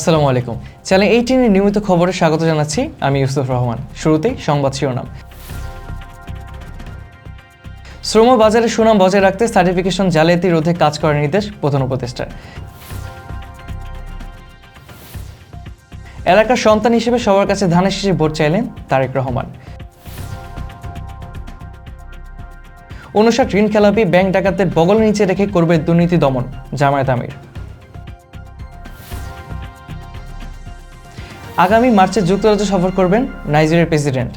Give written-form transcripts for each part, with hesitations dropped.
আসসালামু আলাইকুম। চ্যানেল 18 এর নিয়মিত খবরে স্বাগত জানাচ্ছি আমি ইউসুফ রহমান। শুরুতেই সংবাদ শিরোনাম। শ্রম বাজারে সুনাম বজায় রাখতে সার্টিফিকেশন জালিয়াতি রোধে কাজ করার নির্দেশ প্রধান উপদেষ্টার। এলাকার সন্তান হিসেবে সবার কাছে ধানের শীষে ভোট চাইলেন তারেক রহমান। 59 ঋণ খেলাপি ব্যাংক ডাকাতদের বগল নিচে রেখে করবে দুর্নীতি দমন, জামায়াত আমির। আগামী মার্চে যুক্তরাজ্য সফর করবেন নাইজেরিয়ার প্রেসিডেন্ট।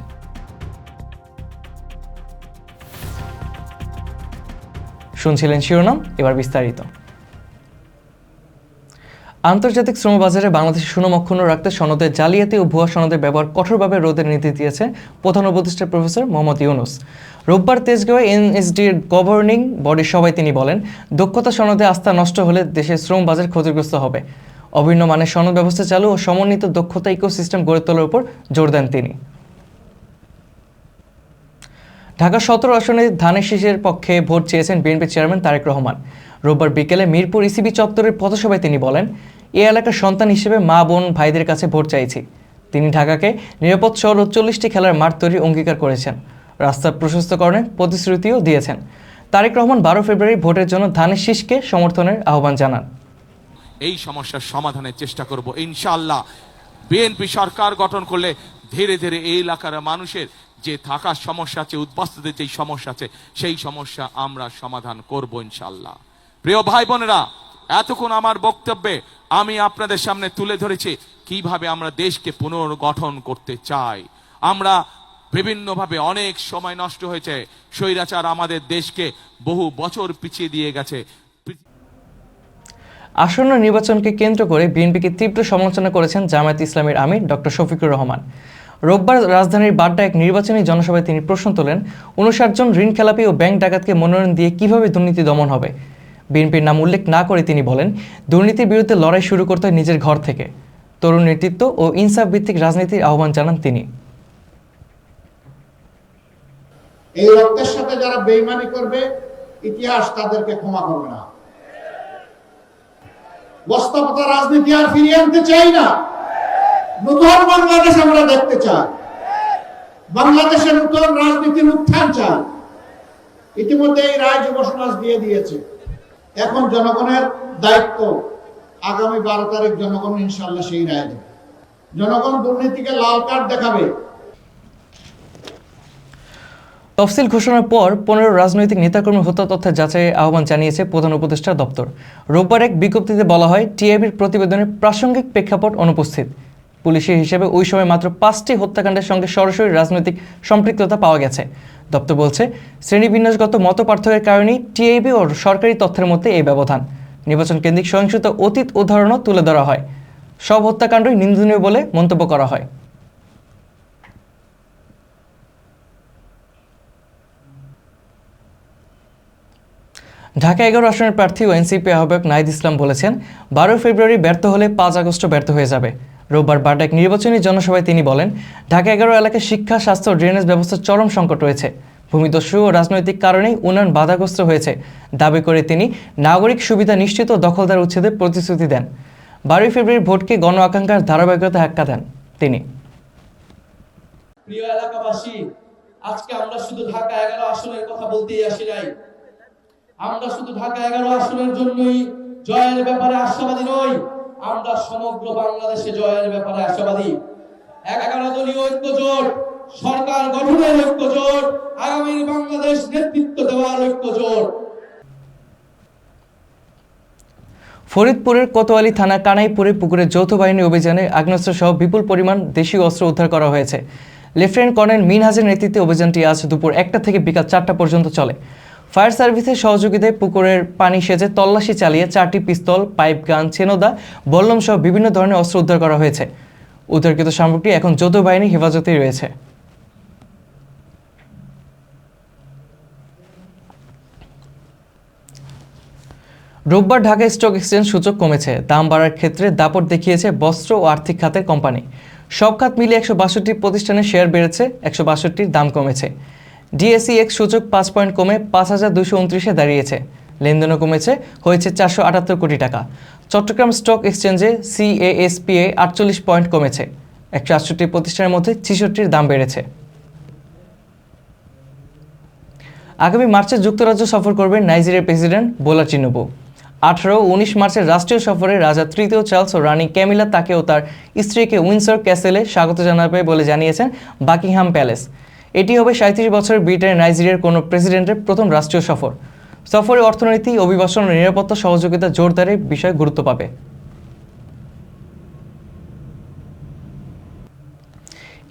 শুনছিলেন শিরোনাম, এবার বিস্তারিত। আন্তর্জাতিক শ্রম বাজারে বাংলাদেশের সুনাম অক্ষুণ্ণ রাখতে সনদের জালিয়াতি ও ভুয়া সনদের ব্যবহার কঠোরভাবে রোধের নির্দেশ দিয়েছে প্রধান উপদেষ্টা প্রফেসর মোহাম্মদ ইউনূস। রোববার তেজগাঁওয়ে এনএসডির গভর্নিং বডির সভায় তিনি বলেন, দক্ষতা সনদে আস্থা নষ্ট হলে দেশের শ্রম বাজার ক্ষতিগ্রস্ত হবে। অভিন্ন মানের সনদ ব্যবস্থা চালু ও সমন্বিত দক্ষতা ইকোসিস্টেম গড়ে তোলার উপর জোর দেন তিনি। ঢাকা 17 আসনে ধানের শীষের পক্ষে ভোট চেয়েছেন বিএনপি চেয়ারম্যান তারেক রহমান। রোববার বিকেলে মিরপুর ইসিবি চত্বরের পথসভায় তিনি বলেন, এ এলাকার সন্তান হিসেবে মা বোন ভাইদের কাছে ভোট চাইছি। তিনি ঢাকাকে নিরাপদ শহর ও 40টি খেলার মাঠ তৈরির অঙ্গীকার করেছেন। রাস্তা প্রশস্তকরণের প্রতিশ্রুতিও দিয়েছেন। তারেক রহমান 12 ফেব্রুয়ারি ভোটের জন্য ধানের শীষকে সমর্থনের আহ্বান জানান। এই সমস্যার সমাধানের চেষ্টা করব ইনশাআল্লাহ। বিএনপি সরকার গঠন করলে ধীরে ধীরে এই এলাকার মানুষের যে থাকার সমস্যা আছে, উদ্বাস্তুদের যে সমস্যা আছে, সেই সমস্যা আমরা সমাধান করব ইনশাআল্লাহ। প্রিয় ভাই বোনেরা, এতক্ষণ আমার বক্তব্যে আমি আপনাদের সামনে তুলে ধরেছি কিভাবে আমরা দেশকে পুনর্গঠন করতে চাই। আমরা বিভিন্নভাবে অনেক সময় নষ্ট হয়েছে, স্বৈরাচার আমাদের দেশকে বহু বছর পিছিয়ে দিয়ে গেছে। আসন্ন নির্বাচনকে কেন্দ্র করে বিএনপিকে তীব্র সমালোচনা করেছেন জামায়াত ইসলামীর আমির ডক্টর শফিকুর রহমান। রোববার রাজধানীর বাড্ডা এক নির্বাচনী জনসভায় তিনি প্রশ্ন তোলেন, 59 জন ঋণ খেলাপি ও ব্যাংক ডাকাতকে মনোনয়ন দিয়ে কিভাবে দুর্নীতি দমন হবে। বিএনপির নাম উল্লেখ না করে তিনি বলেন, দুর্নীতির বিরুদ্ধে লড়াই শুরু করতে হয় নিজের ঘর থেকে। তরুণ নেতৃত্ব ও ইনসাফ ভিত্তিক রাজনীতির আহ্বান জানান তিনি। এই রক্তের সাথে যারা বেইমানি করবে, ইতিহাস তাদেরকে ক্ষমা করবে না। বাস্তবতা রাজনীতি আর ফিরিয়ে আনতে চাই না। নতুন বাংলাদেশ আমরা দেখতে চাই। বাংলাদেশের নতুন রাজনীতির উত্থান চাই। ইতিমধ্যে এই রায় যুব সমাজ দিয়ে দিয়েছে। এখন জনগণের দায়িত্ব, আগামী 12 তারিখ জনগণ ইনশাআল্লাহ সেই রায় দেবে। জনগণ দুর্নীতিকে লাল কার্ড দেখাবে। তফসিল ঘোষণার পর 15 রাজনৈতিক নেতাকর্মী হত্যা তথ্যের যাচাইয়ের আহ্বান জানিয়েছে প্রধান উপদেষ্টার দপ্তর। রোববার এক বিজ্ঞপ্তিতে বলা হয়, টিআইবির প্রতিবেদনের প্রাসঙ্গিক প্রেক্ষাপট অনুপস্থিত। পুলিশের হিসেবে ওই সময় মাত্র 5টি হত্যাকাণ্ডের সঙ্গে সরাসরি রাজনৈতিক সম্পৃক্ততা পাওয়া গেছে। দপ্তর বলছে, শ্রেণীবিন্যাসগত মত পার্থক্যের কারণেই টিআইবি ও সরকারি তথ্যের মধ্যে এই ব্যবধান। নির্বাচন কেন্দ্রিক সহিংসতা অতীত উদাহরণও তুলে ধরা হয়। সব হত্যাকাণ্ডই নিন্দনীয় বলে মন্তব্য করা হয়। ঢাকা 11 আসনের প্রার্থী ও এনসিপি আহ্বায়ক নাহিদ ইসলাম বলেছেন, 12 ফেব্রুয়ারি ব্যর্থ হলে 5 আগস্ট ব্যর্থ হয়ে যাবে। রোববার বাড্ডা এক নির্বাচনী জনসভায় তিনি বলেন, ঢাকা 11 এলাকায় শিক্ষা, স্বাস্থ্য ও ড্রেনেজ ব্যবস্থার চরম সংকট রয়েছে। ভূমিদস্যু ও রাজনৈতিক কারণেই উন্নয়ন বাধাগ্রস্ত হয়েছে দাবি করে তিনি নাগরিক সুবিধা নিশ্চিত ও দখলদার উচ্ছেদের প্রতিশ্রুতি দেন। 12 ফেব্রুয়ারি ভোটকে গণ আকাঙ্ক্ষার ধারাবাহিকতা আখ্যা দেন তিনি। প্রিয় এলাকাবাসী, আজকে আমরা শুধু ঢাকা 11 আসনের কথা বলতেই আসি নাই। আমরা শুধু ঢাকা 11 আসনের জন্যই জয়ের ব্যাপারে আশাবাদী নই, আমরা সমগ্র বাংলাদেশে জয়ের ব্যাপারে আশাবাদী। 11 দলীয় ঐক্যজোট, সরকার গঠনের ঐক্যজোট, আগামী বাংলাদেশ নেতৃত্ব দেওয়ার ঐক্যজোট। ফরিদপুরের কোতোয়ালি থানা কানাইপুরে পুকুরে যৌথ বাহিনী অভিযানে আগ্নেয়াস্ত্র সহ বিপুল পরিমাণ দেশীয় অস্ত্র উদ্ধার করা হয়েছে। লেফটেন্যান্ট কর্নেল মিনহাজের নেতৃত্বে অভিযানটি আজ দুপুর 1টা থেকে বিকাল 4টা পর্যন্ত চলে। ফায়ার সার্ভিসের সহযোগিতায় পুকুরের পানি সেচে তল্লাশি চালিয়ে 4টি পিস্তল, পাইপ গান, ছেনোদা, বল্লম সহ বিভিন্ন ধরনের অস্ত্র উদ্ধার করা হয়েছে। উদ্ধারকৃত সামগ্রী এখন যৌথ বাহিনীর হেফাজতেই রয়েছে। রোববার ঢাকা স্টক এক্সচেঞ্জ সূচক কমেছে। দাম বাড়ার ক্ষেত্রে দাপট দেখিয়েছে বস্ত্র ও আর্থিক খাতের কোম্পানি। সব খাত মিলিয়ে 162 প্রতিষ্ঠানের শেয়ার বেড়েছে, 162টির দাম কমেছে। ডিএসইএক্স সূচক 5 পয়েন্ট কমে 5229-এ দাঁড়িয়েছে। লেনদেনও কমেছে, হয়েছে 478 কোটি টাকা। চট্টগ্রাম স্টক এক্সচেঞ্জে CASPA 48 পয়েন্ট কমেছে, 168 প্রতিষ্ঠানের মধ্যে 66টির দাম বেড়েছে। আগামী মার্চে যুক্তরাজ্য সফর করবেন নাইজেরিয়ার প্রেসিডেন্ট বোলা তিনুবু। 18 ও 19 মার্চের রাষ্ট্রীয় সফরে রাজা তৃতীয় চার্লস ও রানী ক্যামিলা তাকে ও তার স্ত্রীকে উইন্ডসর ক্যাসেলে স্বাগত জানাবে বলে জানিয়েছেন বাকিংহাম প্যালেস। এটি হবে 37 বছরের ব্রিটেনের নাইজেরিয়ার কোনো প্রেসিডেন্টের প্রথম রাষ্ট্রীয় সফর। সফরে অর্থনীতি, অভিবাসন ও নিরাপত্তা সহযোগিতা জোরদারের বিষয় গুরুত্ব পাবে।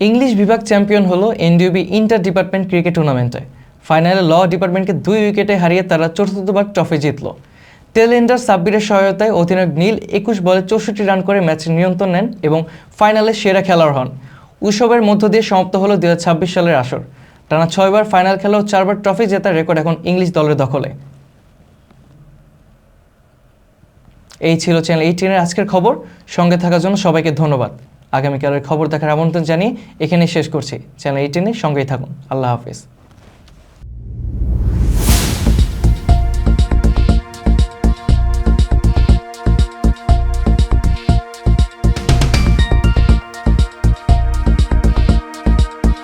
ইংলিশ বিভাগ চ্যাম্পিয়ন হলো এনডিবি ইন্টার ডিপার্টমেন্ট ক্রিকেট টুর্নামেন্টে। ফাইনালে ল ডিপার্টমেন্টকে 2 উইকেটে হারিয়ে তারা চতুর্থবার ট্রফি জিতল। টেল এন্ডার সাব্বিরের সহায়তায় অধিনায়ক নীল 21 বলে 64 রান করে ম্যাচের নিয়ন্ত্রণ নেন এবং ফাইনালে সেরা খেলোয়াড় হন। উৎসবের মধ্য দিয়ে সমাপ্ত হলো 2026 সালের আসর। টানা 6 বার ফাইনাল খেলা ও 4 বার ট্রফি জেতার রেকর্ড এখন ইংলিশ দলের দখলে। এই ছিল চ্যানেল 18 এর আজকের খবর। সঙ্গে থাকার জন্য সবাইকে ধন্যবাদ। আগামীকালের খবর দেখার আমন্ত্রণ জানিয়ে এখানেই শেষ করছি। চ্যানেল 18 এর সঙ্গেই থাকুন। আল্লাহ হাফেজ।